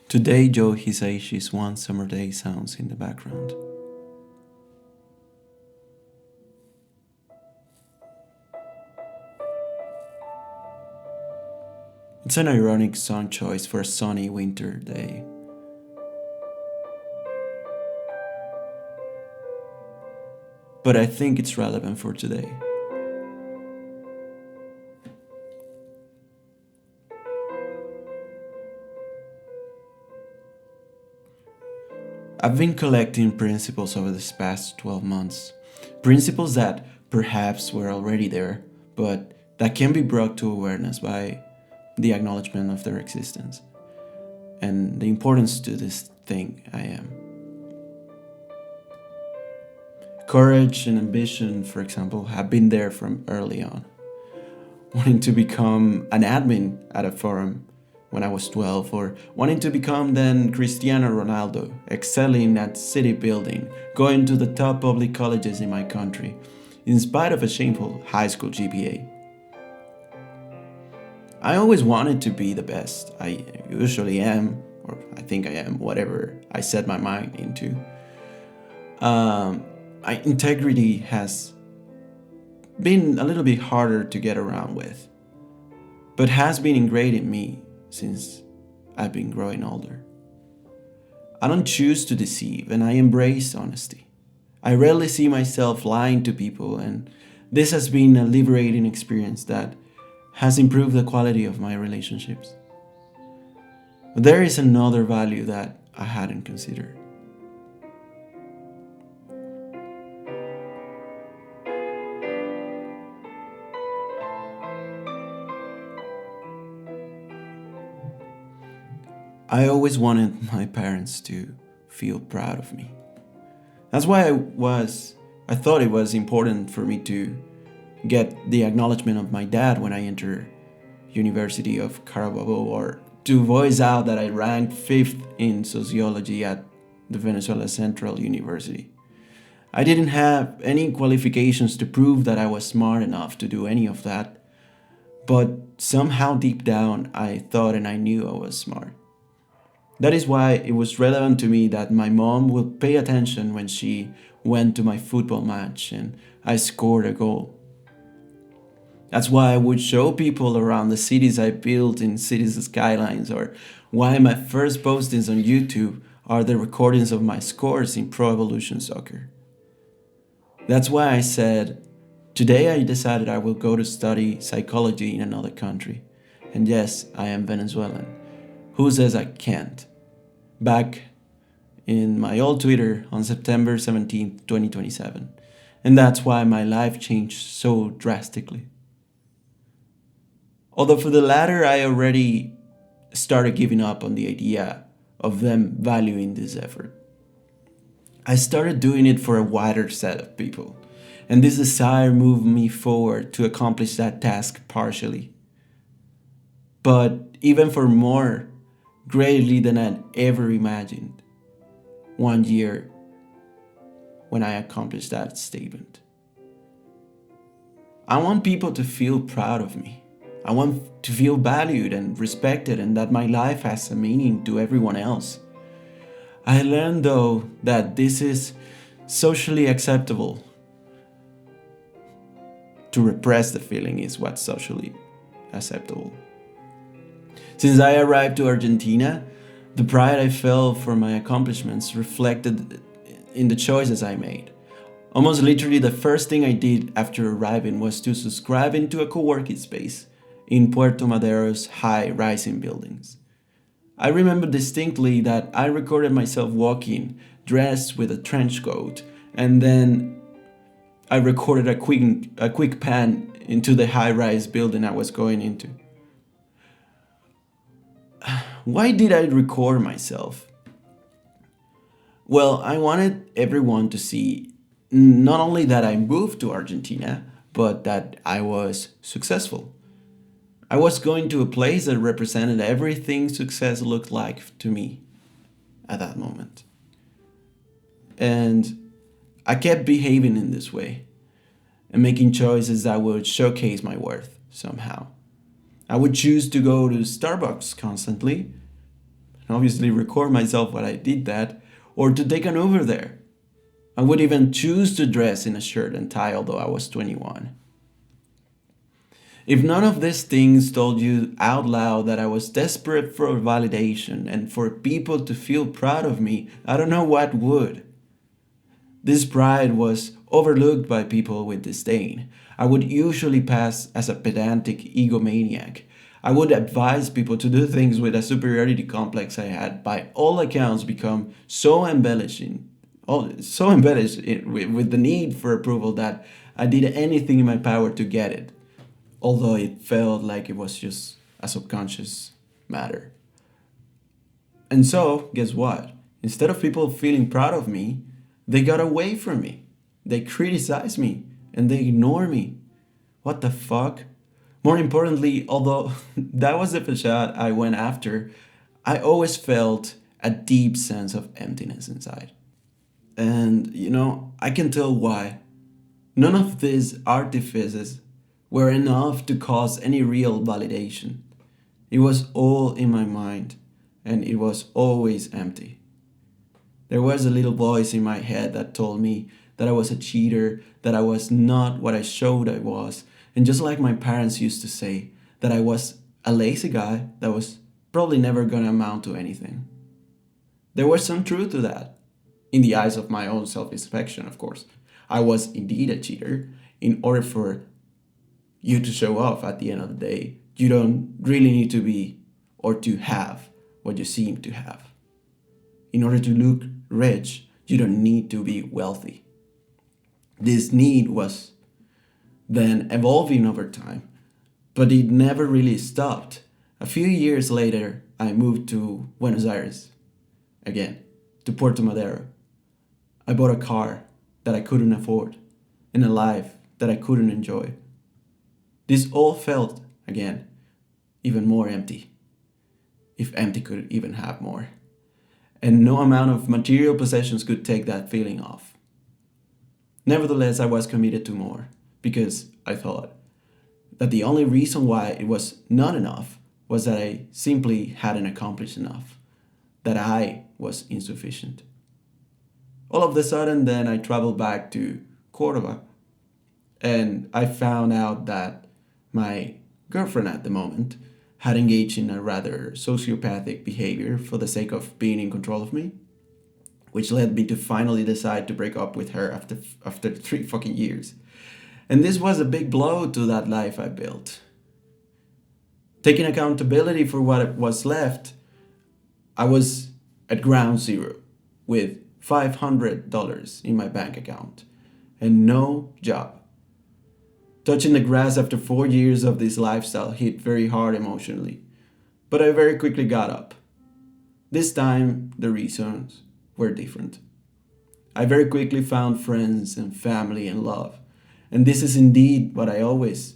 Today, Joe Hisaishi's One Summer Day sounds in the background. It's an ironic song choice for a sunny winter day. But I think it's relevant for today. I've been collecting principles over this past 12 months. Principles that perhaps were already there, but that can be brought to awareness by the acknowledgement of their existence and the importance to this thing I am. Courage and ambition, for example, have been there from early on. Wanting to become an admin at a forum when I was 12, or wanting to become then Cristiano Ronaldo, excelling at city building, going to the top public colleges in my country, in spite of a shameful high school GPA. I always wanted to be the best. I usually am, or I think I am, whatever I set my mind into. My integrity has been a little bit harder to get around with, but has been ingrained in me since I've been growing older. I don't choose to deceive, and I embrace honesty. I rarely see myself lying to people, and this has been a liberating experience that has improved the quality of my relationships. But there is another value that I hadn't considered. I always wanted my parents to feel proud of me. That's why I thought it was important for me to get the acknowledgement of my dad when I entered University of Carabobo, or to voice out that I ranked 5th in sociology at the Venezuela Central University. I didn't have any qualifications to prove that I was smart enough to do any of that, but somehow deep down I thought and I knew I was smart. That is why it was relevant to me that my mom would pay attention when she went to my football match and I scored a goal. That's why I would show people around the cities I built in cities skylines, or why my first postings on YouTube are the recordings of my scores in Pro Evolution Soccer. That's why I said, today I decided I will go to study psychology in another country. And yes, I am Venezuelan. Who says I can't? Back in my old Twitter on September 17th, 2027. And that's why my life changed so drastically. Although for the latter, I already started giving up on the idea of them valuing this effort. I started doing it for a wider set of people. And this desire moved me forward to accomplish that task partially. But even for more greatly than I'd ever imagined. One year when I accomplished that statement. I want people to feel proud of me. I want to feel valued and respected, and that my life has a meaning to everyone else. I learned though that this is socially acceptable. To repress the feeling is what's socially acceptable. Since I arrived to Argentina, the pride I felt for my accomplishments reflected in the choices I made. Almost literally, the first thing I did after arriving was to subscribe into a co-working space in Puerto Madero's high-rising buildings. I remember distinctly that I recorded myself walking, dressed with a trench coat, and then I recorded a quick pan into the high-rise building I was going into. Why did I record myself? Well, I wanted everyone to see not only that I moved to Argentina, but that I was successful. I was going to a place that represented everything success looked like to me at that moment. And I kept behaving in this way and making choices that would showcase my worth somehow. I would choose to go to Starbucks constantly, obviously record myself while I did that, or to take an Uber there. I would even choose to dress in a shirt and tie although I was 21. If none of these things told you out loud that I was desperate for validation and for people to feel proud of me, I don't know what would. This pride was overlooked by people with disdain. I would usually pass as a pedantic egomaniac. I would advise people to do things with a superiority complex I had, by all accounts, become so embellishing, so embellished with the need for approval that I did anything in my power to get it, although it felt like it was just a subconscious matter. And so, guess what? Instead of people feeling proud of me, they got away from me. They criticize me and they ignore me. What the fuck? More importantly, although that was the facade I went after, I always felt a deep sense of emptiness inside. And I can tell why. None of these artifices were enough to cause any real validation. It was all in my mind, and it was always empty. There was a little voice in my head that told me that I was a cheater, that I was not what I showed I was, and just like my parents used to say, that I was a lazy guy that was probably never gonna amount to anything. There was some truth to that, in the eyes of my own self inspection, of course. I was indeed a cheater. In order for you to show off at the end of the day, you don't really need to be or to have what you seem to have. In order to look rich, you don't need to be wealthy. This need was then evolving over time, but it never really stopped. A few years later, I moved to Buenos Aires, again, to Puerto Madero. I bought a car that I couldn't afford and a life that I couldn't enjoy. This all felt, again, even more empty, if empty could even have more. And no amount of material possessions could take that feeling off. Nevertheless, I was committed to more, because I thought that the only reason why it was not enough was that I simply hadn't accomplished enough, that I was insufficient. All of a sudden, then I traveled back to Cordoba, and I found out that my girlfriend at the moment had engaged in a rather sociopathic behavior for the sake of being in control of me, which led me to finally decide to break up with her after 3 fucking years. And this was a big blow to that life I built. Taking accountability for what was left, I was at ground zero with $500 in my bank account and no job. Touching the grass after 4 years of this lifestyle hit very hard emotionally, but I very quickly got up. This time, the reasons were different. I very quickly found friends and family and love, and this is indeed what I always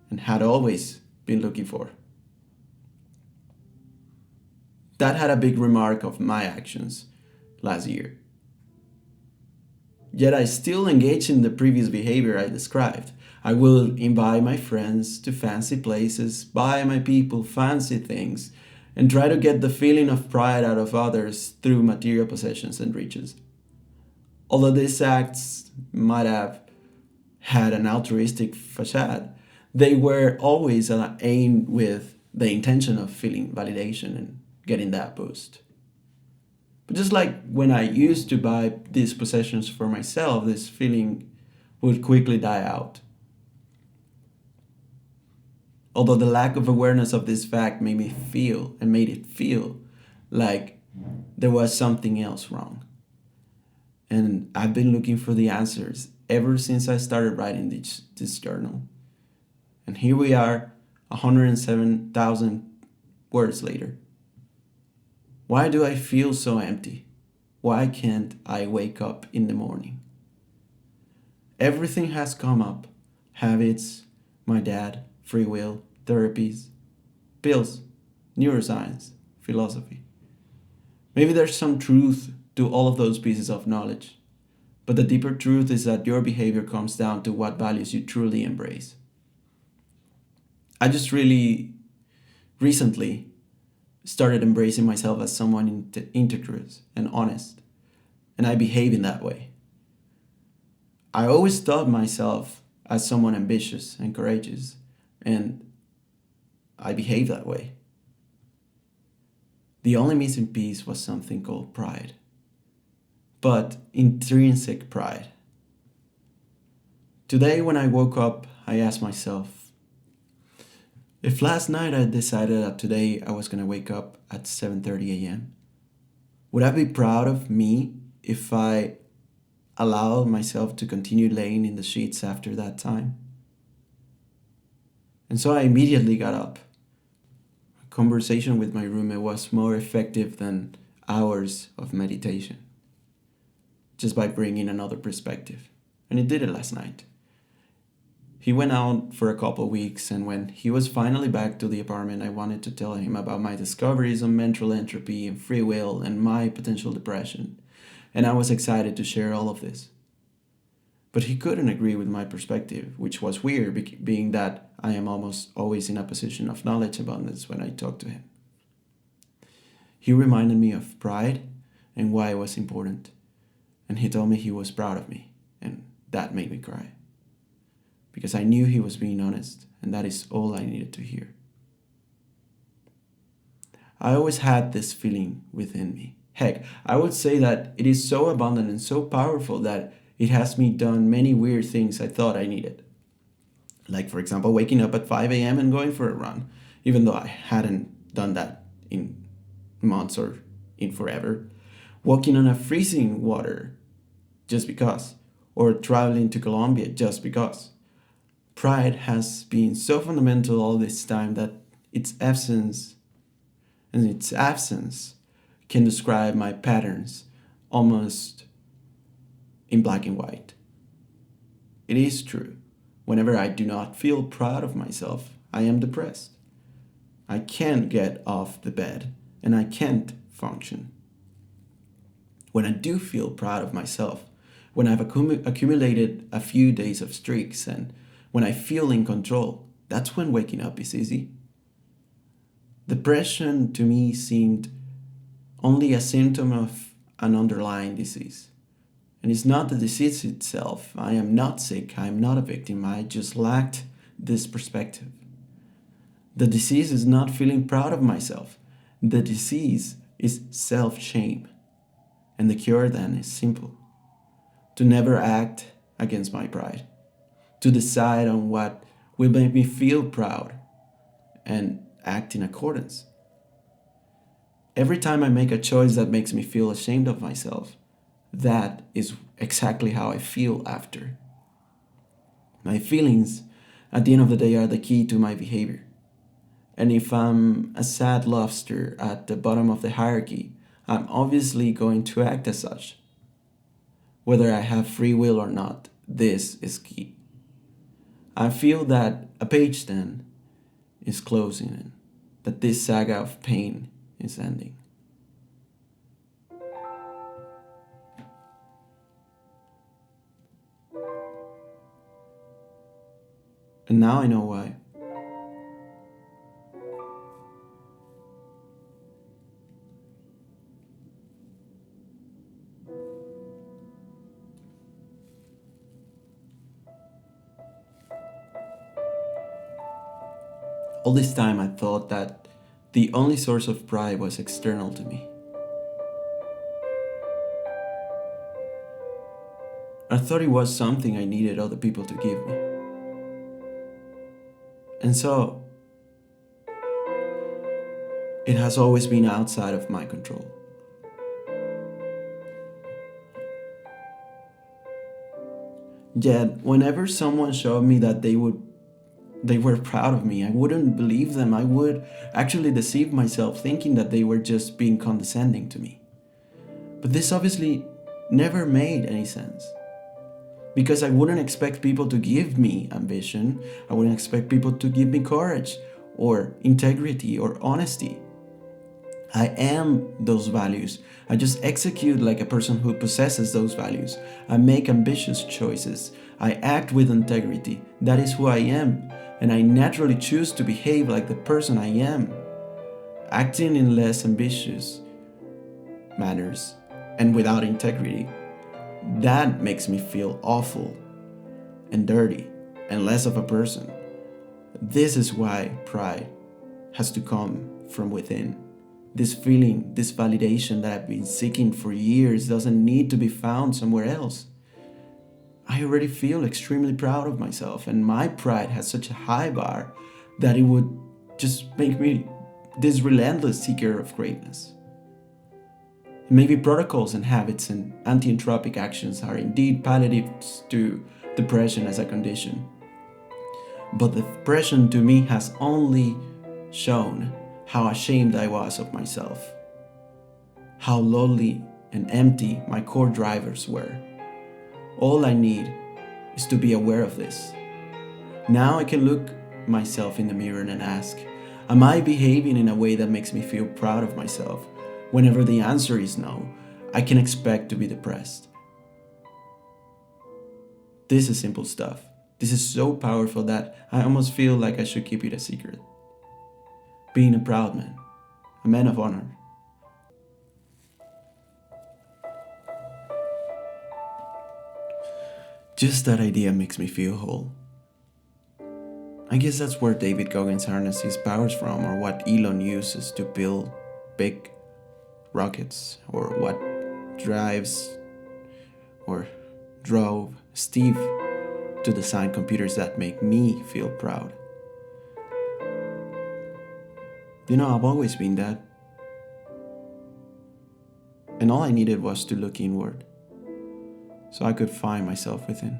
and had always been looking for. That had a big remark of my actions last year. Yet I still engage in the previous behavior I described. I will invite my friends to fancy places, buy my people fancy things, and try to get the feeling of pride out of others through material possessions and riches. Although these acts might have had an altruistic facade, they were always aimed with the intention of feeling validation and getting that boost. But just like when I used to buy these possessions for myself, this feeling would quickly die out. Although the lack of awareness of this fact made it feel like there was something else wrong. And I've been looking for the answers ever since I started writing this journal. And here we are, 107,000 words later. Why do I feel so empty? Why can't I wake up in the morning? Everything has come up. Habits, my dad, free will, therapies, pills, neuroscience, philosophy. Maybe there's some truth to all of those pieces of knowledge, but the deeper truth is that your behavior comes down to what values you truly embrace. I just really recently started embracing myself as someone integrous and honest, and I behave in that way. I always thought myself as someone ambitious and courageous, and I behave that way. The only missing piece was something called pride, but intrinsic pride. Today, when I woke up, I asked myself, if last night I decided that today I was going to wake up at 7:30 a.m., would I be proud of me if I allowed myself to continue laying in the sheets after that time? And so I immediately got up. A conversation with my roommate was more effective than hours of meditation, just by bringing another perspective. And he did it last night. He went out for a couple weeks, and when he was finally back to the apartment, I wanted to tell him about my discoveries on mental entropy and free will and my potential depression. And I was excited to share all of this. But he couldn't agree with my perspective, which was weird, being that I am almost always in a position of knowledge abundance when I talk to him. He reminded me of pride and why it was important. And he told me he was proud of me, and that made me cry. Because I knew he was being honest, and that is all I needed to hear. I always had this feeling within me. Heck, I would say that it is so abundant and so powerful that it has me done many weird things I thought I needed. Like, for example, waking up at 5 a.m. and going for a run, even though I hadn't done that in months or in forever. Walking on a freezing water just because, or traveling to Colombia just because. Pride has been so fundamental all this time that its absence can describe my patterns almost in black and white. It is true. Whenever I do not feel proud of myself, I am depressed. I can't get off the bed and I can't function. When I do feel proud of myself, when I've accumulated a few days of streaks and when I feel in control, that's when waking up is easy. Depression to me seemed only a symptom of an underlying disease. And it's not the disease itself. I am not sick. I am not a victim. I just lacked this perspective. The disease is not feeling proud of myself. The disease is self-shame. And the cure then is simple. To never act against my pride. To decide on what will make me feel proud and act in accordance. Every time I make a choice that makes me feel ashamed of myself, that is exactly how I feel after. My feelings, at the end of the day, are the key to my behavior. And if I'm a sad lobster at the bottom of the hierarchy, I'm obviously going to act as such. Whether I have free will or not, this is key. I feel that a page then is closing and that this saga of pain is ending. And now I know why. All this time I thought that the only source of pride was external to me. I thought it was something I needed other people to give me. And so, it has always been outside of my control. Yet, whenever someone showed me that they were proud of me, I wouldn't believe them. I would actually deceive myself thinking that they were just being condescending to me. But this obviously never made any sense. Because I wouldn't expect people to give me ambition. I wouldn't expect people to give me courage or integrity or honesty. I am those values. I just execute like a person who possesses those values. I make ambitious choices. I act with integrity. That is who I am. And I naturally choose to behave like the person I am. acting in less ambitious manners and without integrity, that makes me feel awful and dirty and less of a person. This is why pride has to come from within. This feeling, this validation that I've been seeking for years doesn't need to be found somewhere else. I already feel extremely proud of myself, and my pride has such a high bar that it would just make me this relentless seeker of greatness. Maybe protocols and habits and anti-entropic actions are indeed palliatives to depression as a condition. But depression to me has only shown how ashamed I was of myself, how lonely and empty my core drivers were. All I need is to be aware of this. Now I can look myself in the mirror and ask, am I behaving in a way that makes me feel proud of myself? Whenever the answer is no, I can expect to be depressed. This is simple stuff. This is so powerful that I almost feel like I should keep it a secret. Being a proud man, a man of honor. Just that idea makes me feel whole. I guess that's where David Goggins harnesses his powers from, or what Elon uses to build big rockets, or what drives or drove Steve to design computers that make me feel proud. I've always been that. And all I needed was to look inward, so I could find myself within.